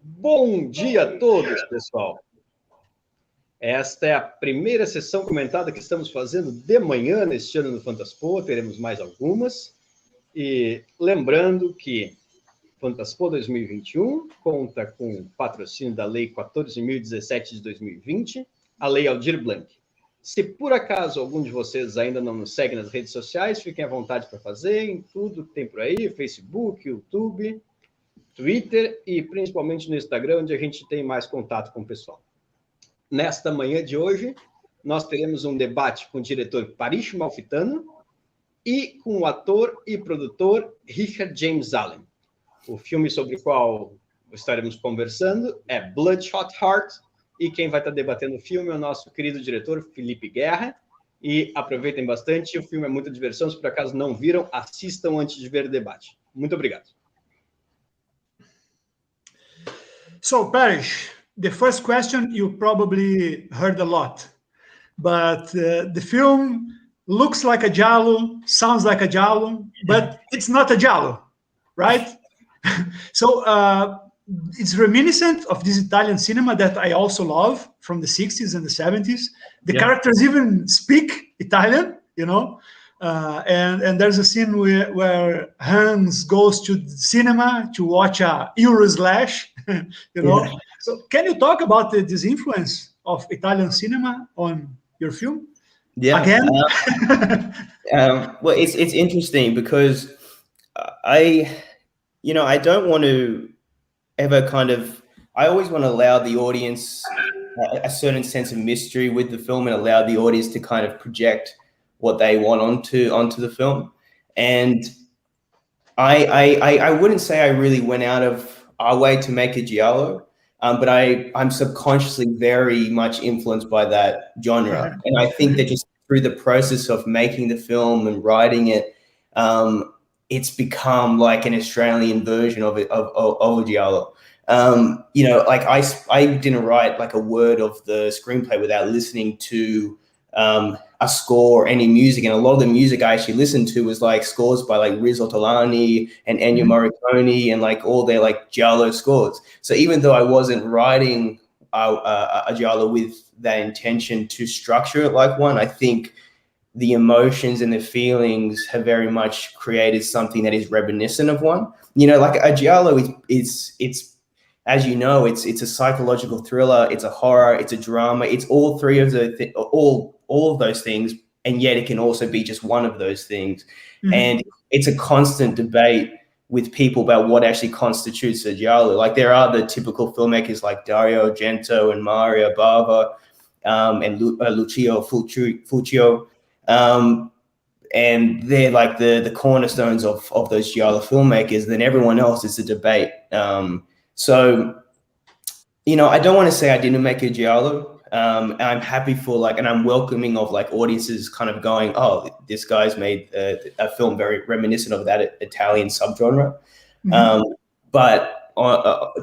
Bom dia a todos, pessoal. Esta é a primeira sessão comentada que estamos fazendo de manhã neste ano no Fantaspoa. Teremos mais algumas. E lembrando que Fantaspoa 2021 conta com o patrocínio da Lei 14.017 de 2020, a Lei Aldir Blanc. Se por acaso algum de vocês ainda não nos segue nas redes sociais, fiquem à vontade para fazer, em tudo que tem por aí, Facebook, YouTube, Twitter e principalmente no Instagram, onde a gente tem mais contato com o pessoal. Nesta manhã de hoje, nós teremos um debate com o diretor Parish Malfitano e com o ator e produtor Richard James Allen. O filme sobre o qual estaremos conversando é Bloodshot Heart, e quem vai estar debatendo o filme é o nosso querido diretor Felipe Guerra. E aproveitem bastante, o filme é muita diversão. Se por acaso não viram, assistam antes de ver o debate. Muito obrigado. So, Parish, the first question you probably heard a lot, but the film looks like a giallo, sounds like a giallo, but it's not a giallo, right? So it's reminiscent of this Italian cinema that I also love from the 60s and the 70s. The characters even speak Italian, you know, and there's a scene where Hans goes to the cinema to watch a Euroslash, you know. Yeah. So can you talk about this influence of Italian cinema on your film? Yeah. Again? Well, it's interesting because I don't want to ever I always want to allow the audience a certain sense of mystery with the film and allow the audience to kind of project what they want onto the film. And I wouldn't say I really went out of our way to make a giallo, but I'm subconsciously very much influenced by that genre. And I think that just through the process of making the film and writing it, it's become like an Australian version of a giallo. Like I didn't write like a word of the screenplay without listening to a score or any music, and a lot of the music I actually listened to was like scores by like Riz Ortolani and Ennio Morricone and like all their like giallo scores. So even though I wasn't writing a giallo with that intention to structure it like one, I think the emotions and the feelings have very much created something that is reminiscent of one. You know, like a giallo it's as you know, it's a psychological thriller, it's a horror, it's a drama, it's all three of the all of those things, and yet it can also be just one of those things. And it's a constant debate with people about what actually constitutes a giallo. Like there are the typical filmmakers like Dario Argento and Mario Bava and Lucio Fulcio. And they're like the cornerstones of those giallo filmmakers. Then everyone else is a debate. So, you know, I don't want to say I didn't make a giallo. I'm happy for and I'm welcoming of like audiences kind of going, oh, this guy's made a film very reminiscent of that Italian subgenre. But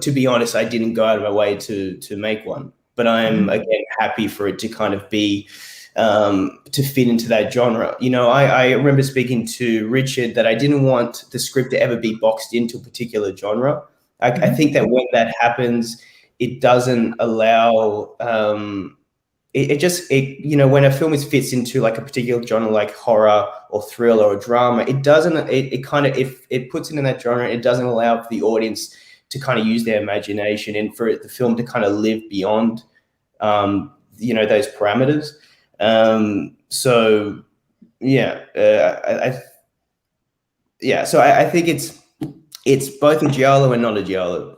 to be honest, I didn't go out of my way to make one. But I'm again happy for it to kind of be to fit into that genre. You know, I remember speaking to Richard that I didn't want the script to ever be boxed into a particular genre. I think that when that happens, it doesn't allow when a film fits into like a particular genre like horror or thriller or drama, it puts it in that genre. It doesn't allow the audience to kind of use their imagination and for the film to kind of live beyond those parameters. So I think it's both a giallo and not a giallo.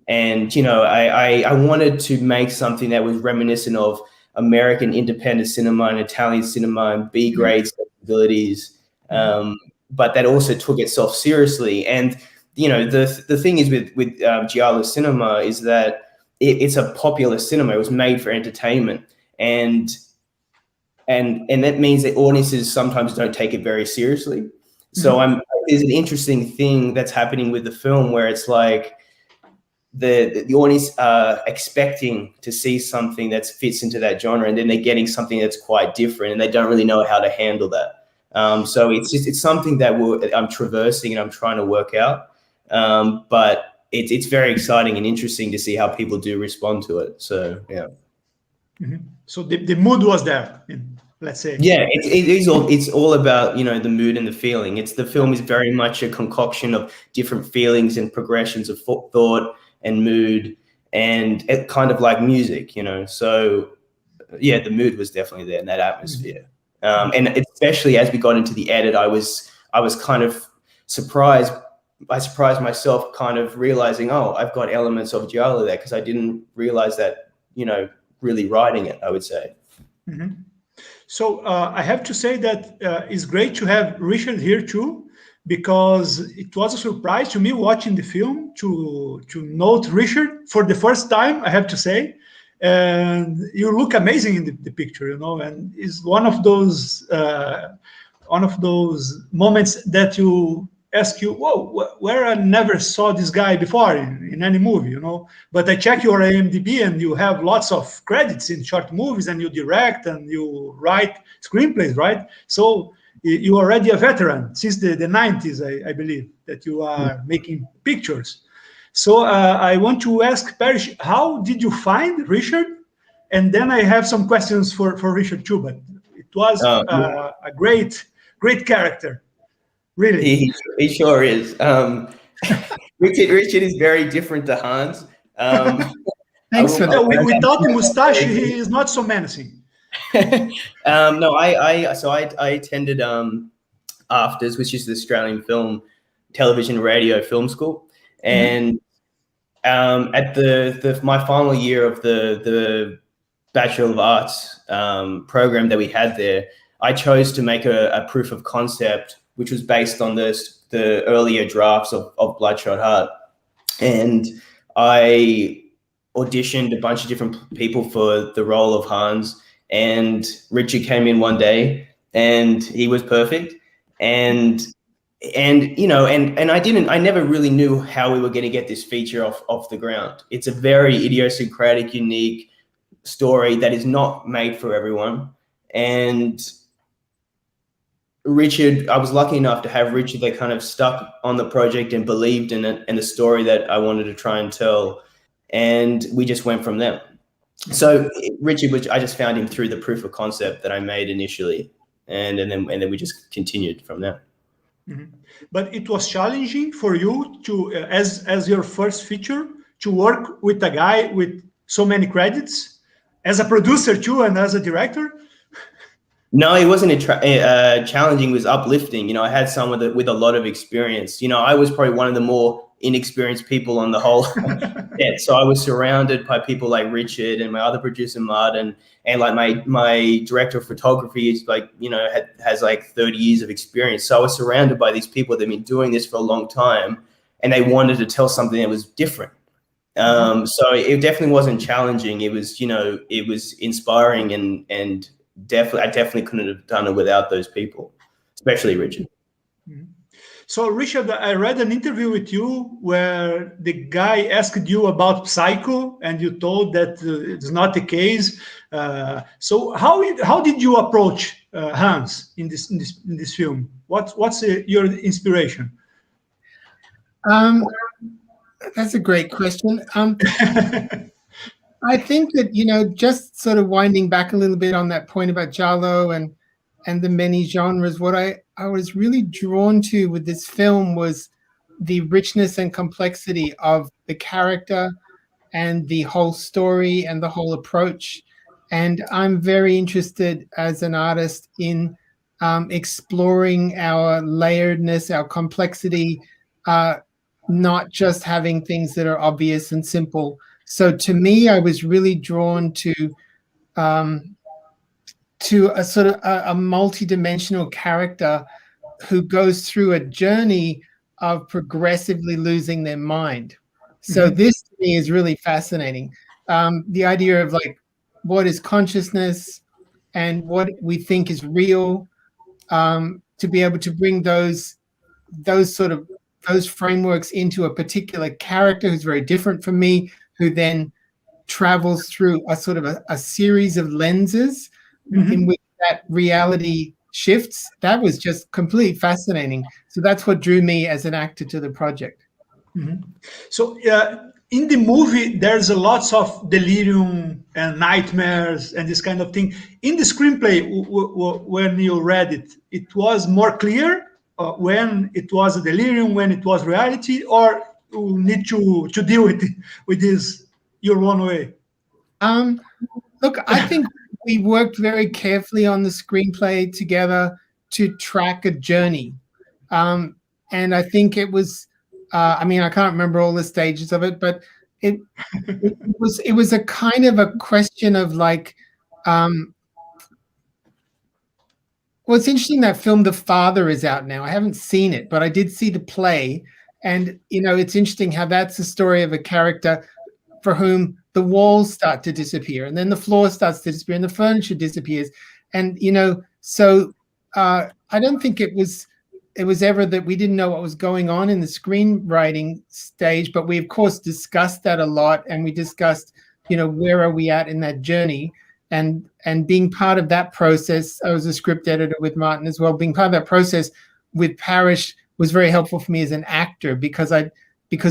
And you know, I wanted to make something that was reminiscent of American independent cinema and Italian cinema and B-grade sensibilities, but that also took itself seriously. And you know, the thing is with giallo cinema is that it's a popular cinema. It was made for entertainment, and that means that audiences sometimes don't take it very seriously. So there's an interesting thing that's happening with the film where it's like the audience are expecting to see something that fits into that genre, and then they're getting something that's quite different, and they don't really know how to handle that. So it's something that I'm traversing and I'm trying to work out. But it's very exciting and interesting to see how people do respond to it. So yeah. So the mood was there, let's say. Yeah, it's all about, you know, the mood and the feeling. The film is very much a concoction of different feelings and progressions of thought and mood, and it kind of like music, you know. So yeah, the mood was definitely there in that atmosphere. And especially as we got into the edit, I was kind of surprised. I surprised myself, kind of realizing, oh, I've got elements of giallo there, because I didn't realize that, you know, really writing it, I would say. So I have to say that it's great to have Richard here too, because it was a surprise to me watching the film to note Richard for the first time, I have to say. And you look amazing in the picture, you know, and it's one of those moments that you ask you, whoa, where I never saw this guy before in any movie, you know. But I check your IMDb and you have lots of credits in short movies, and you direct and you write screenplays, right? So you're already a veteran since the 90s, I believe, that you are making pictures. So I want to ask Parish, how did you find Richard? And then I have some questions for Richard too, but it was a great character. Really? He sure is. Richard is very different to Hans. Thanks for that. Without the mustache, he is not so menacing. No, I attended AFTRS, which is the Australian Film, Television, Radio Film School, and at my final year of the Bachelor of Arts program that we had there, I chose to make a proof of concept, which was based on the earlier drafts of Bloodshot Heart. And I auditioned a bunch of different people for the role of Hans, and Richard came in one day and he was perfect. And you know, and I never really knew how we were going to get this feature off the ground. It's a very idiosyncratic, unique story that is not made for everyone. And Richard, I was lucky enough to have Richard that kind of stuck on the project and believed in it and the story that I wanted to try and tell. And we just went from there. So Richard, I just found him through the proof of concept that I made initially. And then we just continued from there. But it was challenging for you to, as your first feature, to work with a guy with so many credits, as a producer too, and as a director. No, it wasn't challenging. It was uplifting. You know, I had someone with a lot of experience. You know, I was probably one of the more inexperienced people on the whole set. So I was surrounded by people like Richard and my other producer, Martin, and like my director of photography is like, you know, has like 30 years of experience. So I was surrounded by these people that have been doing this for a long time, and they wanted to tell something that was different. So it definitely wasn't challenging. It was, you know, it was inspiring, and I definitely couldn't have done it without those people, especially Richard. So Richard, I read an interview with you where the guy asked you about Psycho, and you told that it's not the case. So how did you approach Hans in this film? What's your inspiration? That's a great question. I think that, you know, just sort of winding back a little bit on that point about giallo and the many genres, what I was really drawn to with this film was the richness and complexity of the character and the whole story and the whole approach. And I'm very interested as an artist in exploring our layeredness, our complexity, not just having things that are obvious and simple. So to me, I was really drawn to a sort of a multi-dimensional character who goes through a journey of progressively losing their mind. So this to me is really fascinating. The idea of like, what is consciousness and what we think is real, to be able to bring those frameworks into a particular character who's very different from me, who then travels through a sort of a series of lenses in which that reality shifts. That was just completely fascinating. So that's what drew me as an actor to the project. So in the movie, there's a lots of delirium and nightmares and this kind of thing. In the screenplay, when you read it, it was more clear when it was a delirium, when it was reality, or you need to deal with this your own way. Look, I think we worked very carefully on the screenplay together to track a journey. And I think it was, I mean, I can't remember all the stages of it, but it was a kind of a question of like, well, it's interesting that film The Father is out now. I haven't seen it, but I did see the play. And, you know, it's interesting how that's the story of a character for whom the walls start to disappear, and then the floor starts to disappear, and the furniture disappears. And, you know, so I don't think it was ever that we didn't know what was going on in the screenwriting stage, but we, of course, discussed that a lot, and we discussed, you know, where are we at in that journey. And being part of that process, I was a script editor with Martin as well. Being part of that process with Parish was very helpful for me as an actor, because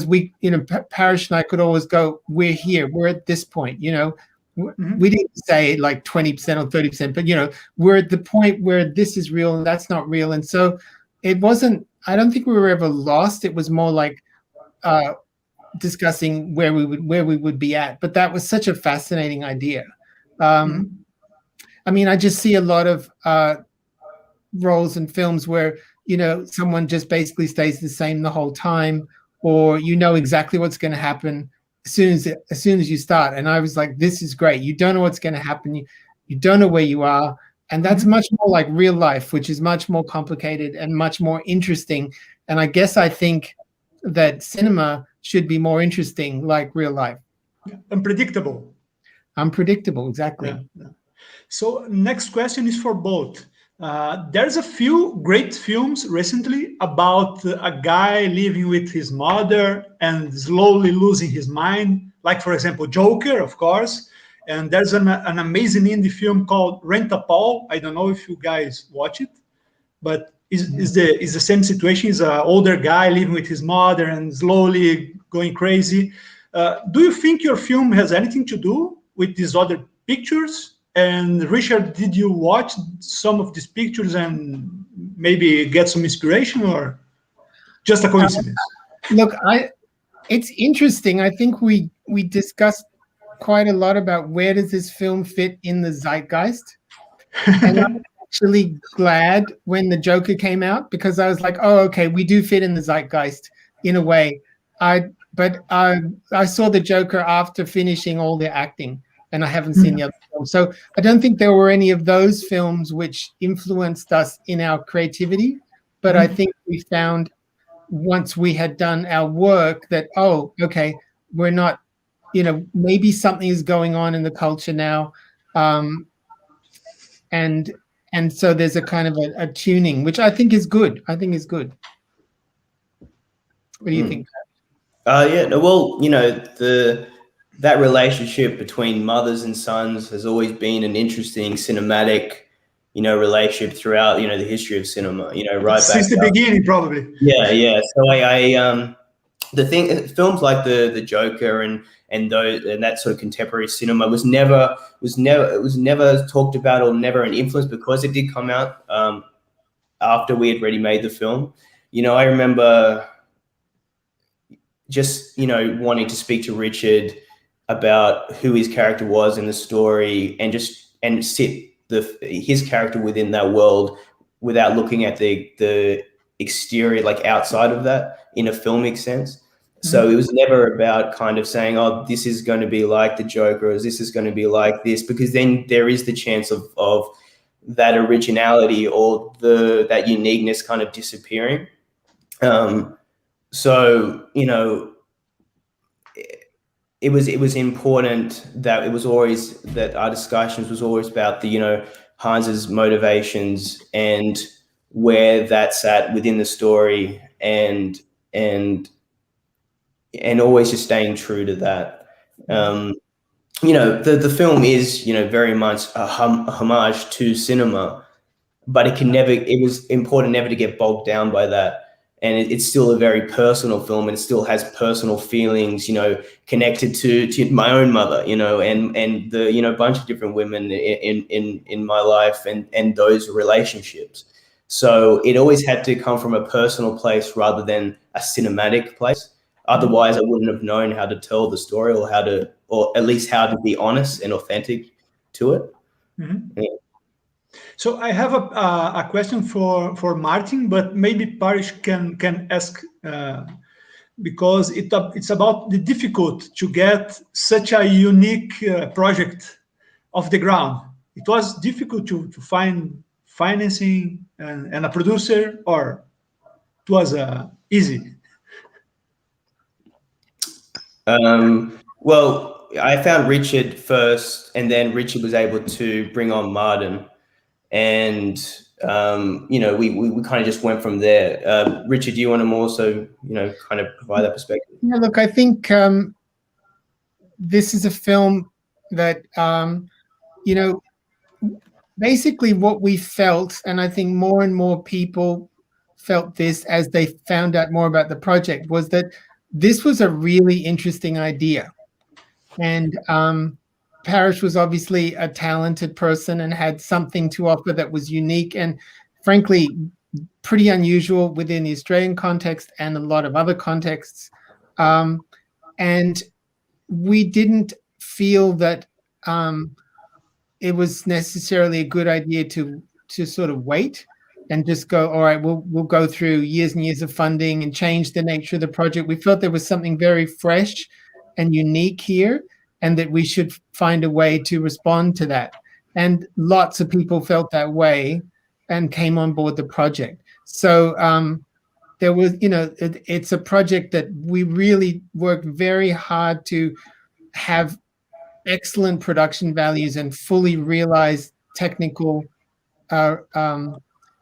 we, you know, Parish and I could always go, we're here, we're at this point, you know, we didn't say like 20% or 30%, but, you know, we're at the point where this is real and that's not real. And so it wasn't, I don't think we were ever lost. It was more like discussing where we would be at. But that was such a fascinating idea. I mean, I just see a lot of roles in films where, you know, someone just basically stays the same the whole time, or you know exactly what's going to happen as soon as you start. And I was like, this is great. You don't know what's going to happen. You don't know where you are. And that's much more like real life, which is much more complicated and much more interesting. And I guess I think that cinema should be more interesting, like real life. Unpredictable. Unpredictable, exactly. Yeah. So next question is for both. There's a few great films recently about a guy living with his mother and slowly losing his mind, like, for example, Joker, of course. And there's an amazing indie film called Rent-A-Paul. I don't know if you guys watch it, but is the same situation. He's an older guy living with his mother and slowly going crazy. Do you think your film has anything to do with these other pictures? And Richard, did you watch some of these pictures and maybe get some inspiration, or just a coincidence? Look, it's interesting. I think we discussed quite a lot about where does this film fit in the zeitgeist. And I'm actually glad when the Joker came out, because I was like, oh, okay, we do fit in the zeitgeist in a way. But I saw the Joker after finishing all the acting, and I haven't seen the other films. So I don't think there were any of those films which influenced us in our creativity. But I think we found, once we had done our work, that, oh, okay, we're not, you know, maybe something is going on in the culture now. And so there's a kind of a tuning, which I think is good. What do you think? Yeah, no, well, you know, that relationship between mothers and sons has always been an interesting cinematic, you know, relationship throughout, you know, the history of cinema, you know, right since back the beginning, probably. Yeah. So films like the Joker and that sort of contemporary cinema was never talked about, or never an influence, because it did come out after we had already made the film. You know, I remember just, you know, wanting to speak to Richard about who his character was in the story, and sit his character within that world without looking at the exterior, like outside of that, in a filmic sense. So it was never about kind of saying, oh, this is going to be like the Joker, or this is going to be like this, because then there is the chance of that originality or that uniqueness kind of disappearing. So, you know, it was important that it was always, that our discussions was always about the, you know, Hans's motivations and where that sat within the story, and always just staying true to that. You know, the film is, you know, very much a homage to cinema, but it was important never to get bogged down by that. and it's still a very personal film, and it still has personal feelings, you know, connected to my own mother, you know, and the, you know, bunch of different women in my life, and those relationships. So it always had to come from a personal place rather than a cinematic place. Otherwise, I wouldn't have known how to tell the story, or at least how to be honest and authentic to it. Mm-hmm. Yeah. So I have a question for Martin, but maybe Parish can ask, because it's about the difficult to get such a unique project off the ground. It was difficult to find financing and a producer, or it was easy? Well, I found Richard first, and then Richard was able to bring on Martin, and you know, we kind of just went from there. Richard, do you want to also, you know, kind of provide that perspective? Yeah, look, I think this is a film that you know, basically what we felt, and I think more and more people felt this as they found out more about the project, was that this was a really interesting idea. And Parish was obviously a talented person and had something to offer that was unique and frankly pretty unusual within the Australian context and a lot of other contexts. And we didn't feel that it was necessarily a good idea to sort of wait and just go, all right, we'll go through years and years of funding and change the nature of the project. We felt there was something very fresh and unique here, and that we should find a way to respond to that. And lots of people felt that way and came on board the project. So there was, you know, it's a project that we really worked very hard to have excellent production values and fully realized technical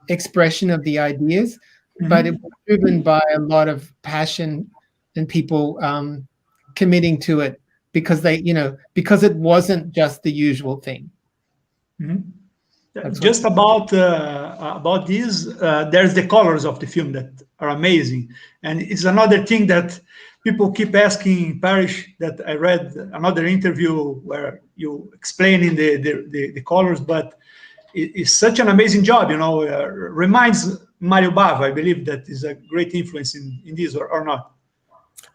expression of the ideas, but it was driven by a lot of passion and people committing to it because they, you know, because it wasn't just the usual thing. Just about this, there's the colors of the film that are amazing, and it's another thing that people keep asking Parish, that I read another interview where you explaining the colors, but it's such an amazing job, you know. Reminds Mario Bava, I believe that is a great influence in this, or not?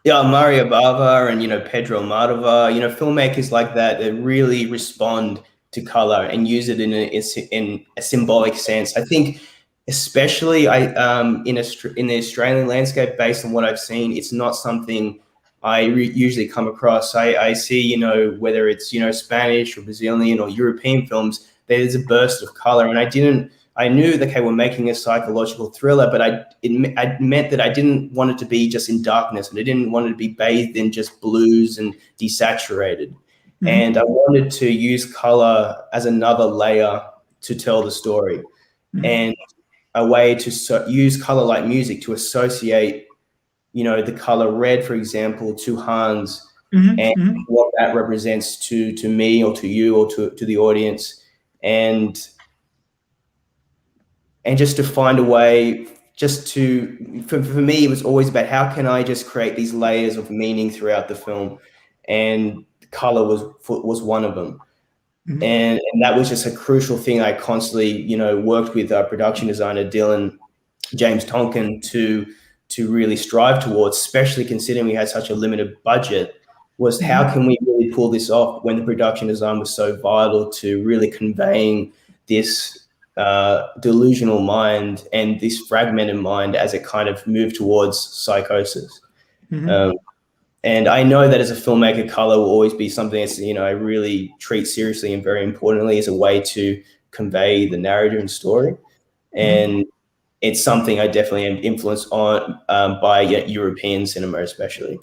Yeah, Mario Bava and, you know, Pedro Almodovar, you know, filmmakers like that really respond to color and use it in a symbolic sense. I think, especially in the Australian landscape, based on what I've seen, it's not something I usually come across. I see, you know, whether it's, you know, Spanish or Brazilian or European films, there's a burst of color, and I knew that, okay, we're making a psychological thriller, but it meant that I didn't want it to be just in darkness, and I didn't want it to be bathed in just blues and desaturated. And I wanted to use color as another layer to tell the story, and a way to use color like music to associate, you know, the color red, for example, to Hans, and what that represents to me or to you or to the audience. And just to find a way, just to, for me, it was always about how can I just create these layers of meaning throughout the film, and color was one of them. And that was just a crucial thing. I constantly, you know, worked with our production designer Dylan James Tonkin to really strive towards, especially considering we had such a limited budget, was how can we really pull this off when the production design was so vital to really conveying this delusional mind and this fragmented mind as it kind of moved towards psychosis. And I know that as a filmmaker, color will always be something that's, you know, I really treat seriously and very importantly as a way to convey the narrative and story. And it's something I definitely am influenced on by European cinema, especially.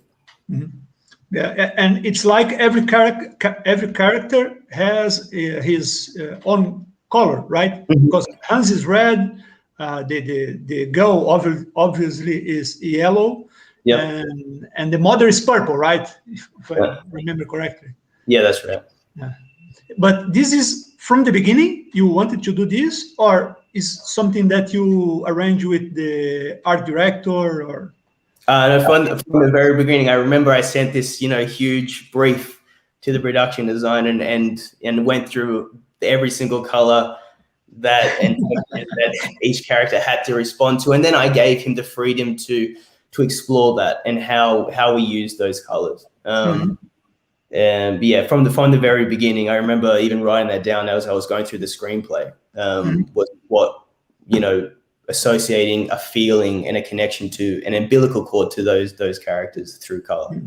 Yeah, and it's like every character has his own color, right? Because Hans is red, the girl obviously is yellow, and the mother is purple, right? If I remember correctly. Yeah, that's right. Yeah. But this is from the beginning. You wanted to do this, or is something that you arrange with the art director, or? No, from the very beginning, I remember I sent this, huge brief to the production design and went through every single color that each character had to respond to, and then I gave him the freedom to explore that and how we use those colors. And yeah, from the very beginning, I remember even writing that down as I was going through the screenplay. Was what associating a feeling and a connection to an umbilical cord to those characters through color.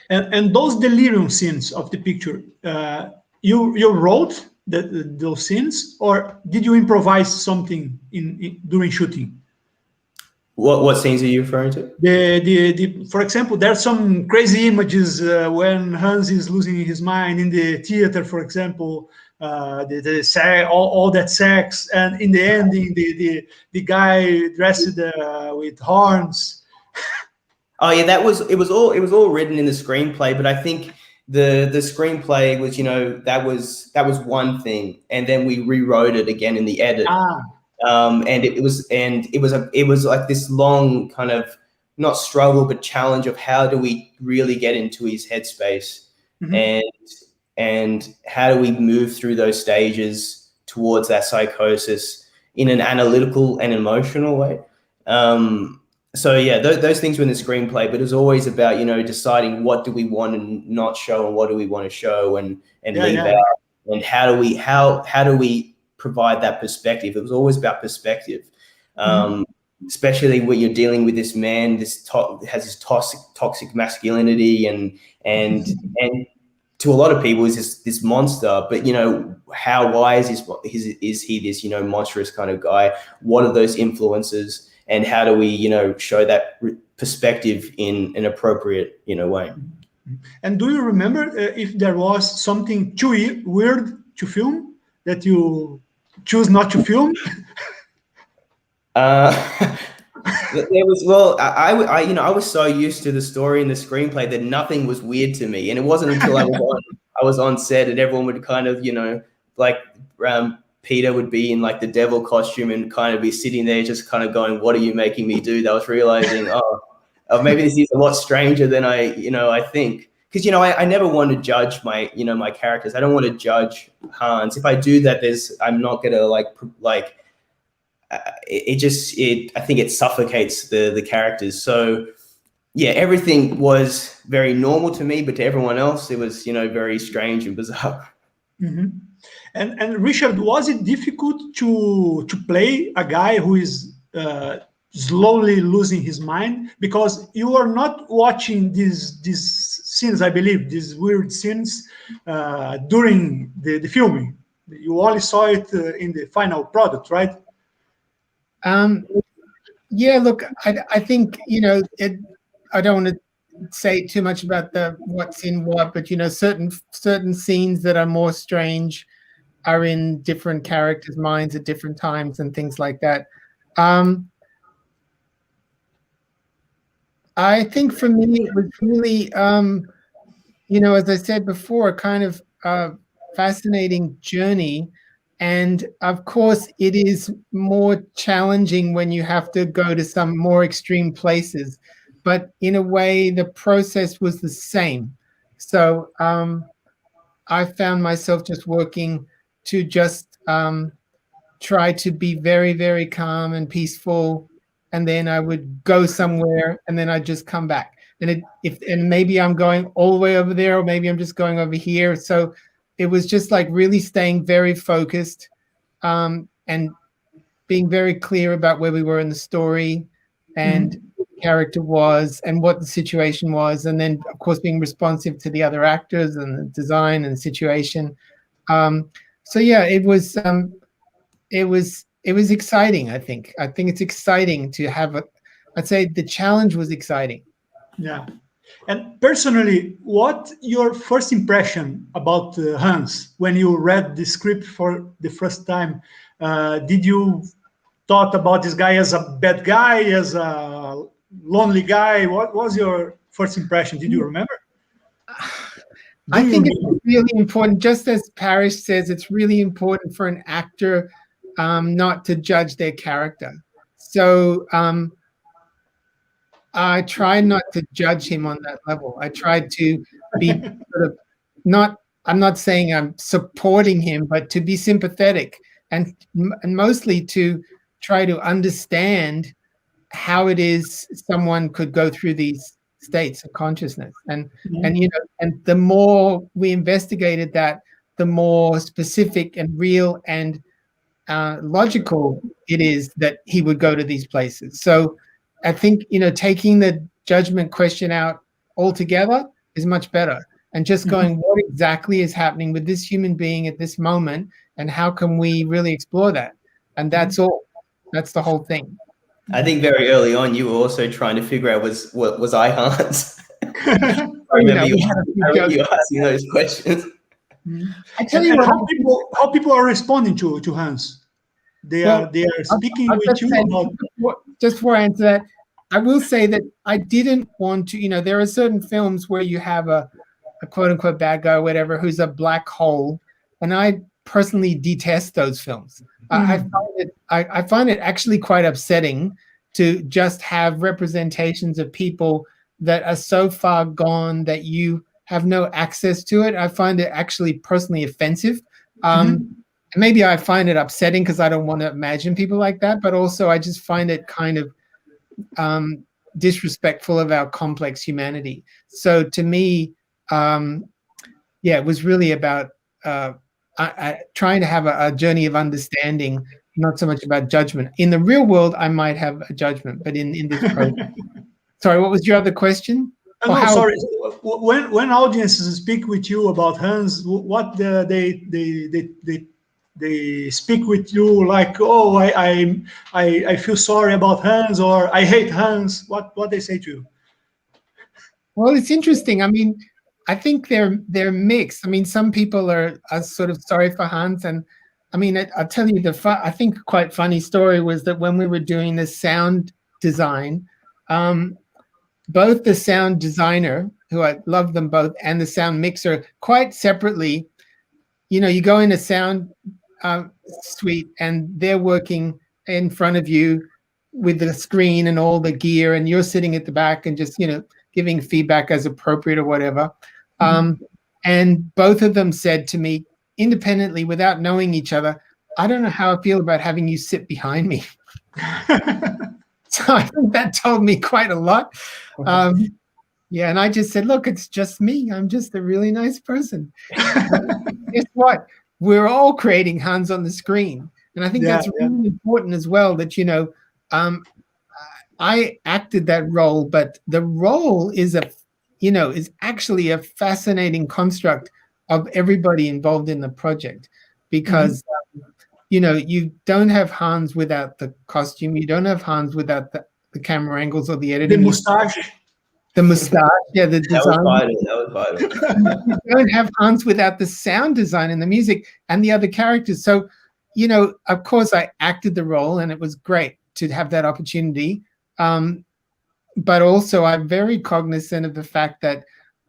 And those delirium scenes of the picture, you wrote those scenes, or did you improvise something during shooting? What scenes are you referring to? For example, there are some crazy images when Hans is losing his mind in the theater, for example. All that sex, and in the ending, the guy dressed with horns. Oh yeah, it was all written in the screenplay, but I think the screenplay was that was one thing, and then we rewrote it again in the edit. And it was like this long kind of not struggle but challenge of how do we really get into his headspace, and how do we move through those stages towards that psychosis in an analytical and emotional way. So yeah, those things were in the screenplay, but it was always about deciding what do we want and not show, and what do we want to show and leave out, and how do we provide that perspective. It was always about perspective, especially when you're dealing with this man, has this toxic masculinity, and to a lot of people is this monster. But why is he this monstrous kind of guy? What are those influences, and how do we show that perspective in an appropriate way? And do you remember if there was something too weird to film that you choose not to film? There was, I was so used to the story and the screenplay that nothing was weird to me, and it wasn't until I was on set and everyone would kind of Peter would be in like the devil costume and kind of be sitting there just kind of going, "What are you making me do?" That was realizing, maybe this is a lot stranger than I think. Because I never want to judge my my characters. I don't want to judge Hans. If I do that, I'm not gonna I think it suffocates the characters. So yeah, everything was very normal to me, but to everyone else, it was very strange and bizarre. And Richard, was it difficult to play a guy who is slowly losing his mind, because you are not watching these scenes, I believe, these weird scenes during the filming? You only saw it in the final product, right? Yeah, look, I think I don't want to say too much about what's in what, but certain scenes that are more strange are in different characters' minds at different times and things like that. I think for me it was really as I said before, a kind of fascinating journey. And of course, it is more challenging when you have to go to some more extreme places. But in a way, the process was the same. So I found myself just working to just try to be very, very calm and peaceful. And then I would go somewhere, and then I'd just come back. And maybe I'm going all the way over there, or maybe I'm just going over here. So it was just like really staying very focused and being very clear about where we were in the story and who the character was and what the situation was. And then, of course, being responsive to the other actors and the design and the situation. So, yeah, it was exciting, I think. I think it's exciting to have I'd say the challenge was exciting. Yeah. And personally, what your first impression about Hans when you read the script for the first time? Did you thought about this guy as a bad guy, as a lonely guy? What was your first impression? Did you remember? I think it's really important, just as Parish says, it's really important for an actor not to judge their character. So I try not to judge him on that level. I try to be sort of I'm not saying I'm supporting him, but to be sympathetic and mostly to try to understand how it is someone could go through these states of consciousness. And the more we investigated that, the more specific and real and logical it is that he would go to these places. So I think, taking the judgment question out altogether is much better. And just going, what exactly is happening with this human being at this moment, and how can we really explore that? And that's all. That's the whole thing. I think very early on, you were also trying to figure out was I Hans? I remember you asking those questions. I tell you how people are responding to Hans. They are speaking with you about. Just before I answer that, I will say that I didn't want to. There are certain films where you have a quote unquote bad guy or whatever who's a black hole, and I personally detest those films. I find it actually quite upsetting to just have representations of people that are so far gone that you have no access to it. I find it actually personally offensive. Maybe I find it upsetting because I don't want to imagine people like that, but also I just find it kind of disrespectful of our complex humanity. So to me, it was really about trying to have a journey of understanding, not so much about judgment. In the real world, I might have a judgment, but in this project. Sorry, what was your other question? Sorry. When audiences speak with you about Hans, what they speak with you like, oh, I feel sorry about Hans, or I hate Hans. What they say to you? Well, it's interesting. I mean, I think they're mixed. I mean, some people are sort of sorry for Hans, and I mean, I'll tell you I think quite funny story was that when we were doing the sound design, both the sound designer, who I love them both, and the sound mixer, quite separately, you go in a sound suite and they're working in front of you with the screen and all the gear, and you're sitting at the back and just, giving feedback as appropriate or whatever. And both of them said to me independently, without knowing each other, I don't know how I feel about having you sit behind me. So I think that told me quite a lot. And I just said, look, it's just me. I'm just a really nice person. Guess what? We're all creating Hans on the screen. And I think that's really important as well, that, I acted that role, but the role is is actually a fascinating construct of everybody involved in the project, because you don't have Hans without the costume, you don't have Hans without the camera angles or the editing. The mustache, the design. That was vital. You don't have Hans without the sound design and the music and the other characters. So, of course, I acted the role, and it was great to have that opportunity. But also I'm very cognizant of the fact that,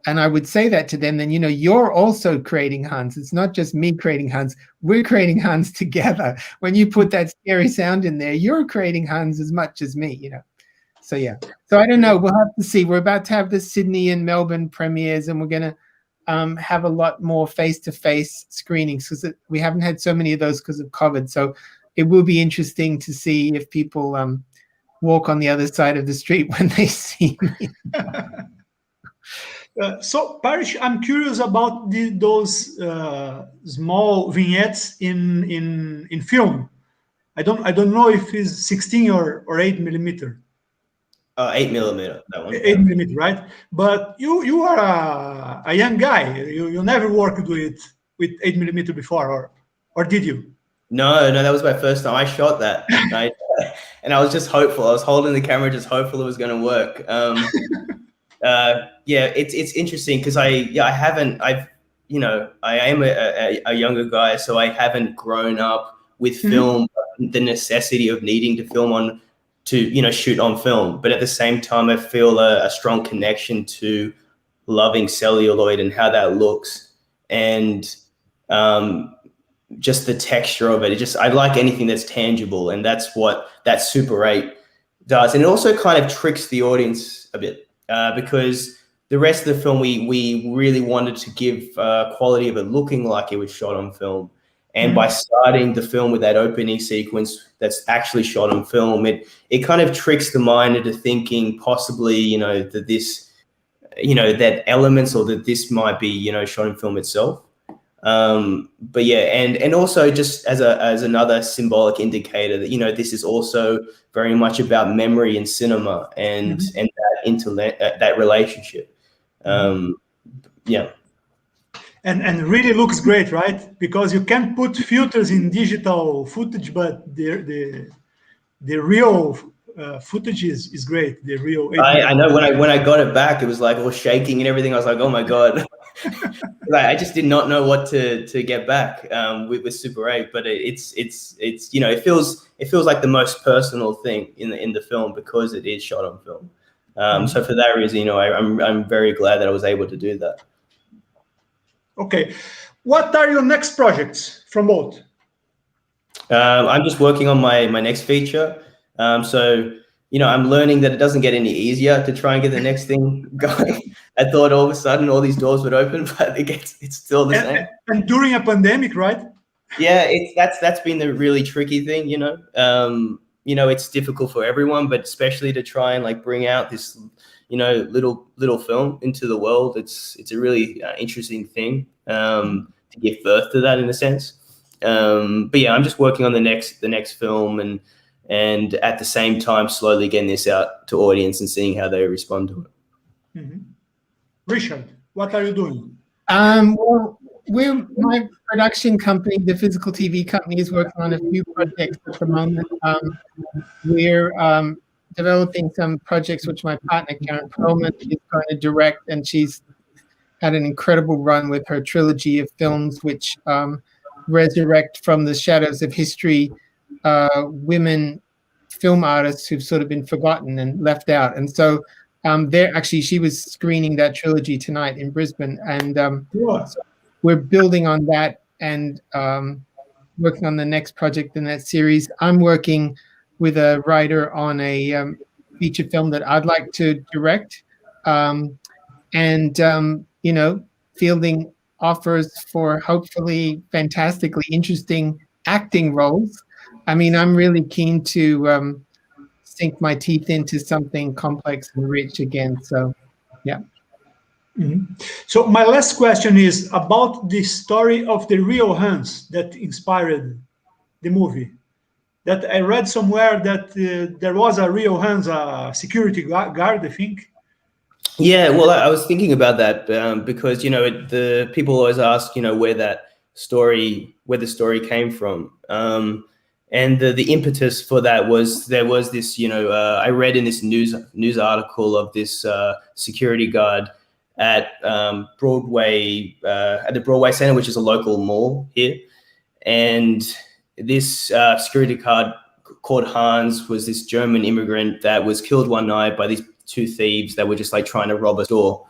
and I would say that to them, then, you're also creating Hans. It's not just me creating Hans. We're creating Hans together. When you put that scary sound in there, you're creating Hans as much as me, So, yeah. So I don't know. We'll have to see. We're about to have the Sydney and Melbourne premieres, and we're going to have a lot more face-to-face screenings, because we haven't had so many of those because of COVID. So it will be interesting to see if people walk on the other side of the street when they see me. So, Parish, I'm curious about those small vignettes in film. I don't know if it's 16 or 8 millimeter. 8 millimeter, that one. 8 millimeter, right? But you are a young guy. You never worked with 8 millimeter before, or did you? No, that was my first time. I shot that, and I was just hopeful. I was holding the camera, just hopeful it was going to work. It's interesting because I am a younger guy, so I haven't grown up with film, the necessity of needing to film shoot on film. But at the same time, I feel a strong connection to loving celluloid and how that looks. And just the texture of it. I like anything that's tangible, and that's what that Super 8 does. And it also kind of tricks the audience a bit, because the rest of the film, we really wanted to give quality of it looking like it was shot on film. And by starting the film with that opening sequence that's actually shot on film, it kind of tricks the mind into thinking possibly, that this, that elements or that this might be, shot in film itself. But yeah, and also just as another symbolic indicator that, this is also very much about memory and cinema and that relationship. Yeah. And really looks great, right? Because you can put filters in digital footage, but the real footage is great. The real. I know when I got it back, it was like all shaking and everything. I was like, oh my god. Like, I just did not know what to get back with Super 8, but it's it feels like the most personal thing in the film because it is shot on film. So for that reason, I'm very glad that I was able to do that. Okay, what are your next projects from both? I'm just working on my next feature. So I'm learning that it doesn't get any easier to try and get the next thing going. I thought all of a sudden all these doors would open, but it's still the same. And during a pandemic, right? Yeah, that's been the really tricky thing. It's difficult for everyone, but especially to try and like bring out this little film into the world. It's a really interesting thing to give birth to that in a sense. But yeah, I'm just working on the next film and at the same time slowly getting this out to audience and seeing how they respond to it. Richard, what are you doing? Well, my production company, the physical TV company, is working on a few projects at the moment. We're developing some projects which my partner Karen Perlman is going to direct, and she's had an incredible run with her trilogy of films which resurrect from the shadows of history women film artists who've sort of been forgotten and left out. And so she was screening that trilogy tonight in Brisbane, and so we're building on that and working on the next project in that series. I'm working with a writer on a feature film that I'd like to direct, and fielding offers for hopefully fantastically interesting acting roles. I mean, I'm really keen to sink my teeth into something complex and rich again. So, yeah. So my last question is about the story of the real Hans that inspired the movie. That I read somewhere that there was a real Hans, a security guard, I think. Yeah, well, I was thinking about that because the people always ask where the story came from, and the impetus for that was there was this I read in this news article of this security guard at Broadway at the Broadway Center, which is a local mall here, and this security guard called Hans was this German immigrant that was killed one night by these two thieves that were just like trying to rob a store.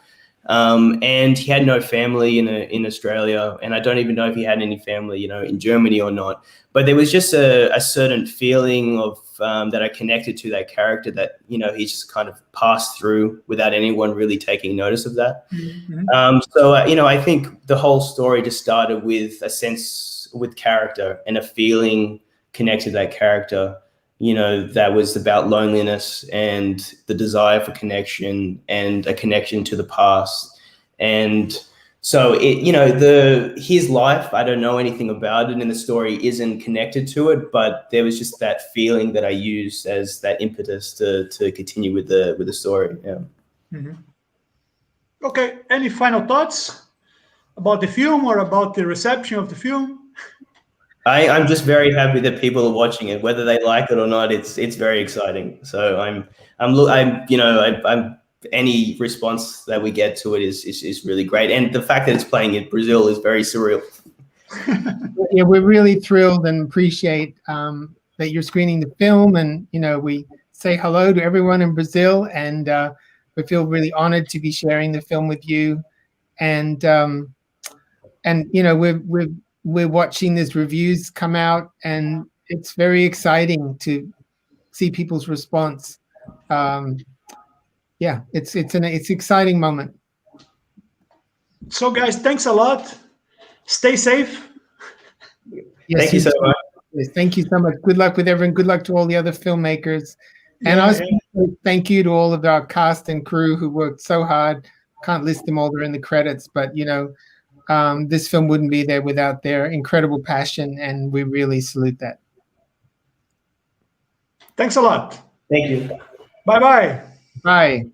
And he had no family in Australia, and I don't even know if he had any family, in Germany or not. But there was just a certain feeling of that I connected to that character that he just kind of passed through without anyone really taking notice of that. So I think the whole story just started with a sense with character and a feeling connected to that character. That was about loneliness and the desire for connection and a connection to the past. And so his life, I don't know anything about it, and the story isn't connected to it, but there was just that feeling that I used as that impetus to continue with the story. Yeah. Okay. Any final thoughts about the film or about the reception of the film? I'm just very happy that people are watching it, whether they like it or not. It's very exciting. So I'm any response that we get to it is really great. And the fact that it's playing in Brazil is very surreal. Yeah, we're really thrilled and appreciate that you're screening the film, and we say hello to everyone in Brazil, and we feel really honored to be sharing the film with you. And we're we're watching these reviews come out, and it's very exciting to see people's response. Yeah, it's an exciting moment. So guys, thanks a lot. Stay safe. Yes, Thank you so much. Yes, thank you so much. Good luck with everyone. Good luck to all the other filmmakers. And thank you to all of our cast and crew who worked so hard. Can't list them all, they're in the credits, but you know, this film wouldn't be there without their incredible passion, and we really salute that. Thanks a lot. Thank you. Bye-bye. Bye.